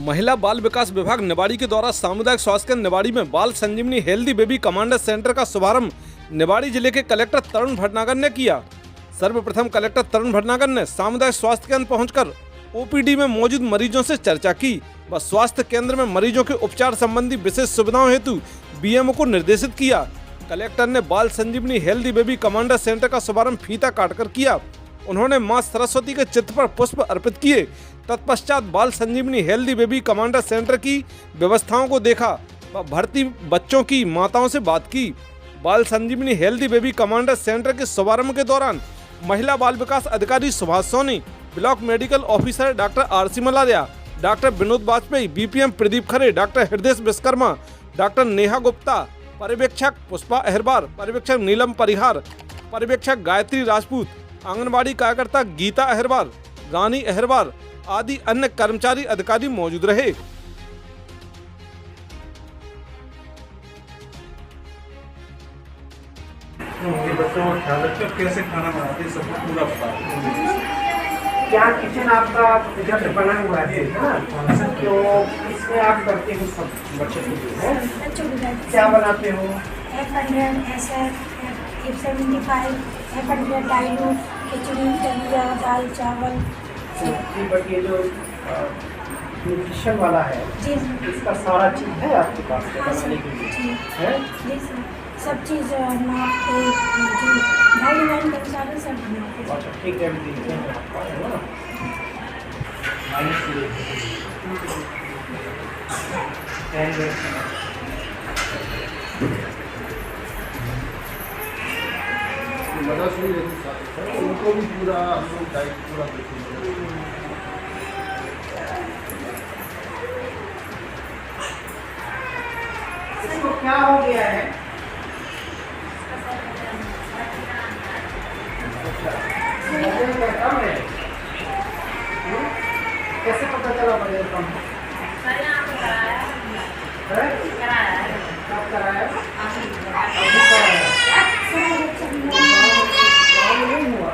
महिला बाल विकास विभाग निवाड़ी के द्वारा सामुदायिक स्वास्थ्य केंद्र निवाड़ी में बाल Sanjeevani healthy baby commander centre का शुभारंभ निवाड़ी जिले के कलेक्टर तरुण भटनागर ने किया। सर्वप्रथम कलेक्टर तरुण भटनागर ने सामुदायिक स्वास्थ्य केंद्र पहुंचकर ओपीडी में मौजूद मरीजों से चर्चा की व स्वास्थ्य केंद्र में मरीजों के उपचार संबंधी विशेष सुविधाओं हेतु बीएमओ को निर्देशित किया। कलेक्टर ने बाल Sanjeevani healthy baby commander centre का शुभारंभ फीता काटकर किया। उन्होंने मां सरस्वती के चित्र पर पुष्प अर्पित किए। तत्पश्चात बाल Sanjeevani healthy baby commander centre की व्यवस्थाओं को देखा व भर्ती बच्चों की माताओं से बात की। Bal Sanjeevani healthy baby commander centre के शुभारंभ के दौरान महिला बाल विकास अधिकारी Subhash Soni, block medical officer doctor RC Malaria, doctor Vinod Vajpayee, BPM Pradeep Khare, doctor Hriday Vishwakarma, doctor Neha Gupta, पर्यवेक्षक पुष्पा अहरबार, पर्यवेक्षक नीलम परिहार, पर्यवेक्षक गायत्री राजपूत, आंगनबाड़ी कार्यकर्ता गीता अहरबार, रानी अहरबार आदि अन्य कर्मचारी अधिकारी मौजूद रहे। बच्चों का ख्याल रखिए, कैसे खाना बनाते हैं सबको पूरा बता। क्या किचन आपका जब बना हुआ है ना, तो इसमें आप करते हो सब बच्चों के लिए है? क्या बनाते हो? F100, SF, F75, F100 Dyno, खिचड़ी, दलिया, दाल, चावल। बट ये जो न्यूट्रिशन वाला है जी इसका सारा चीज़ है आपके पास बनाने के लिए जी है? जी सर, सब चीज़ नाप के गाइडलाइन के अनुसार सब बनाते हैं। अच्छा ठीक है, अभी देखते हैं आपका है ना। उनको भी पूरा हम लोग डाइट पूरा देखेंगे। इसको क्या हो गया है? वजन कम है। कैसे पता चला वजन कम है? कब कराया? अभी कराया। काम नहीं हुआ।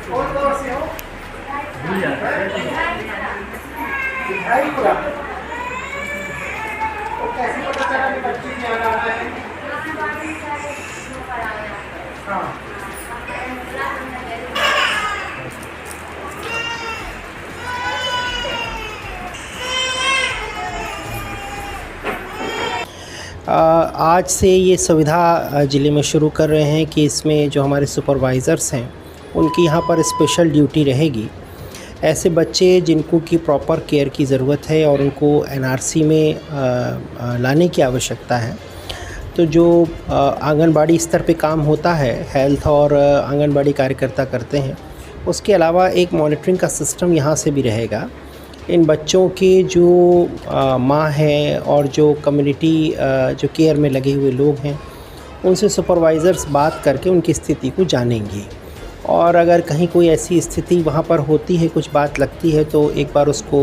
और दौर से हो? दिखाई पूरा। तो कैसे पता चला कि बच्चे क्या आ रहा है? हाँ। आज से ये सुविधा ज़िले में शुरू कर रहे हैं कि इसमें जो हमारे सुपरवाइज़र्स हैं उनकी यहाँ पर स्पेशल ड्यूटी रहेगी। ऐसे बच्चे जिनको की प्रॉपर केयर की ज़रूरत है और उनको एनआरसी में लाने की आवश्यकता है, तो जो आंगनबाड़ी स्तर पे काम होता है, हेल्थ और आंगनबाड़ी कार्यकर्ता करते हैं, उसके अलावा एक मॉनिटरिंग का सिस्टम यहाँ से भी रहेगा। इन बच्चों के जो माँ हैं और जो कम्युनिटी जो केयर में लगे हुए लोग हैं, उनसे सुपरवाइज़र्स बात करके उनकी स्थिति को जानेंगे और अगर कहीं कोई ऐसी स्थिति वहाँ पर होती है, कुछ बात लगती है, तो एक बार उसको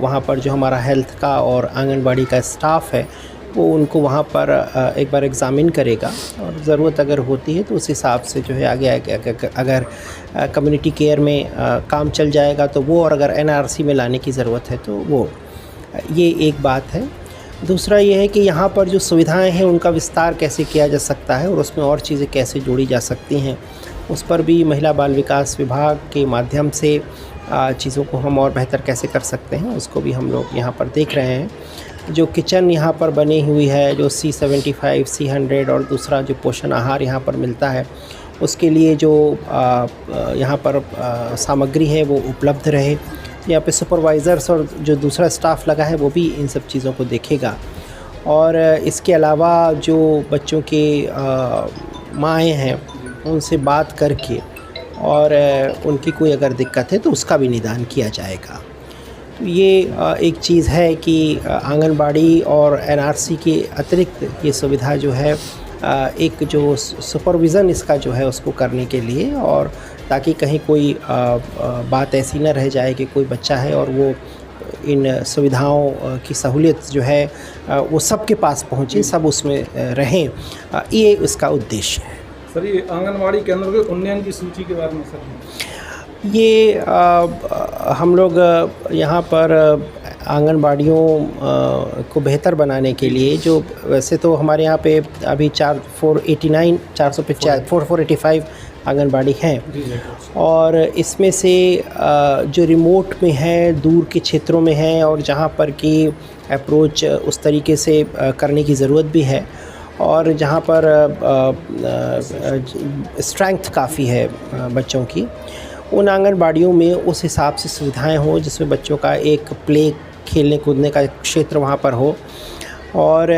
वहाँ पर जो हमारा हेल्थ का और आंगनबाड़ी का स्टाफ है वो उनको वहाँ पर एक बार एग्ज़ामिन करेगा और ज़रूरत अगर होती है तो उस हिसाब से जो है आगे अगर कम्युनिटी केयर में काम चल जाएगा तो वो, और अगर एनआरसी में लाने की ज़रूरत है तो वो, ये एक बात है। दूसरा ये है कि यहाँ पर जो सुविधाएं हैं उनका विस्तार कैसे किया जा सकता है और उसमें और चीज़ें कैसे जोड़ी जा सकती हैं, उस पर भी महिला बाल विकास विभाग के माध्यम से चीज़ों को हम और बेहतर कैसे कर सकते हैं, उसको भी हम लोग यहाँ पर देख रहे हैं। जो किचन यहाँ पर बनी हुई है, जो C75, C100 और दूसरा जो पोषण आहार यहाँ पर मिलता है, उसके लिए जो यहाँ पर सामग्री है वो उपलब्ध रहे। यहाँ पे सुपरवाइज़र्स और जो दूसरा स्टाफ लगा है वो भी इन सब चीज़ों को देखेगा। और इसके अलावा जो बच्चों के माएँ हैं उनसे बात करके और उनकी कोई अगर दिक्कत है तो उसका भी निदान किया जाएगा। तो ये एक चीज़ है कि आंगनबाड़ी और एनआरसी के अतिरिक्त ये सुविधा जो है एक जो सुपरविज़न इसका जो है उसको करने के लिए, और ताकि कहीं कोई बात ऐसी न रह जाए कि कोई बच्चा है और वो इन सुविधाओं की सहूलियत जो है वो सबके पास पहुँचे, सब उसमें रहें, ये इसका उद्देश्य है। सर ये आंगनबाड़ी केंद्र के उन्नयन की सूची के बारे में सर ये हम लोग यहाँ पर आंगनबाड़ियों को बेहतर बनाने के लिए, जो वैसे तो हमारे यहाँ पे अभी 485 आंगनबाड़ी हैं, और इसमें से जो रिमोट में है, दूर के क्षेत्रों में है, और जहाँ पर कि अप्रोच उस तरीके से करने की ज़रूरत भी है, और जहाँ पर स्ट्रेंथ काफ़ी है बच्चों की, उन आंगनबाड़ियों में उस हिसाब से सुविधाएं हो जिसमें बच्चों का एक प्ले, खेलने कूदने का क्षेत्र वहाँ पर हो, और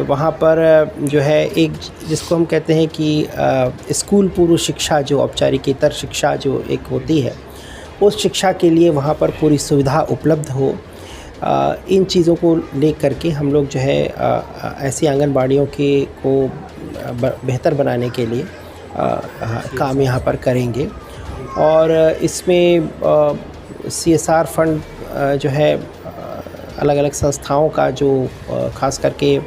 वहाँ पर जो है एक जिसको हम कहते हैं कि स्कूल पूर्व शिक्षा, जो औपचारिकेतर शिक्षा जो एक होती है, उस शिक्षा के लिए वहाँ पर पूरी सुविधा उपलब्ध हो। इन चीज़ों को लेकर के हम लोग जो है ऐसी आंगनबाड़ियों को बेहतर बनाने के लिए काम यहाँ पर करेंगे। और इसमें CSR फंड जो है अलग अलग संस्थाओं का, जो ख़ास करके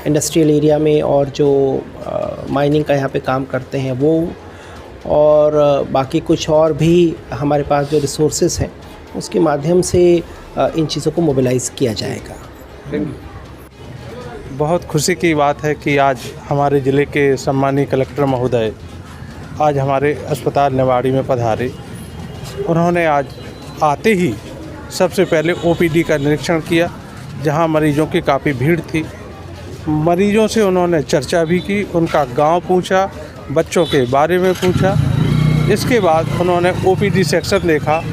इंडस्ट्रियल एरिया में और जो माइनिंग का यहाँ पे काम करते हैं वो, और बाकी कुछ और भी हमारे पास जो रिसोर्सेज हैं उसके माध्यम से इन चीज़ों को मोबिलाइज़ किया जाएगा। बहुत खुशी की बात है कि आज हमारे ज़िले के सम्मानीय कलेक्टर महोदय आज हमारे अस्पताल निवाड़ी में पधारे। उन्होंने आज आते ही सबसे पहले OPD का निरीक्षण किया, जहां मरीजों की काफ़ी भीड़ थी। मरीजों से उन्होंने चर्चा भी की, उनका गांव पूछा, बच्चों के बारे में पूछा। इसके बाद उन्होंने OPD सेक्शन देखा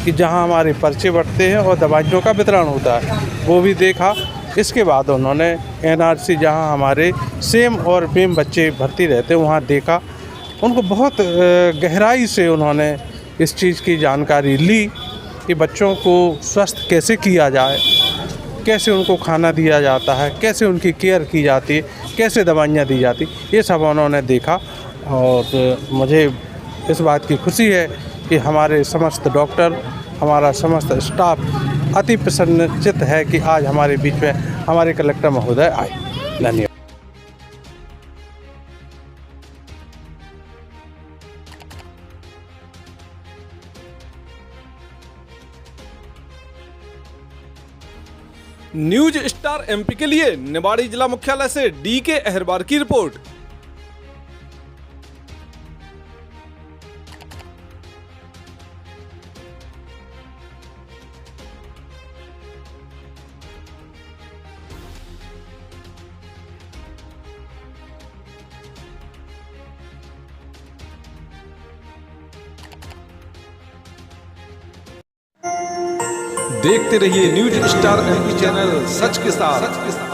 कि जहां हमारे पर्चे बंटते हैं और दवाइयों का वितरण होता है, वो भी देखा। इसके बाद उन्होंने NRC जहां हमारे सेम और बेम बच्चे भर्ती रहते हैं वहां देखा। उनको बहुत गहराई से उन्होंने इस चीज़ की जानकारी ली कि बच्चों को स्वस्थ कैसे किया जाए, कैसे उनको खाना दिया जाता है, कैसे उनकी केयर की जाती है, कैसे दवाइयाँ दी जाती, ये सब उन्होंने देखा। और मुझे इस बात की खुशी है कि हमारे समस्त डॉक्टर, हमारा समस्त स्टाफ अति प्रसन्नचित है कि आज हमारे बीच में हमारे कलेक्टर महोदय आए। धन्यवाद। न्यूज स्टार MP के लिए निवाड़ी जिला मुख्यालय से DK अहरबार की रिपोर्ट। देखते रहिए न्यूज स्टार MP चैनल, सच के साथ।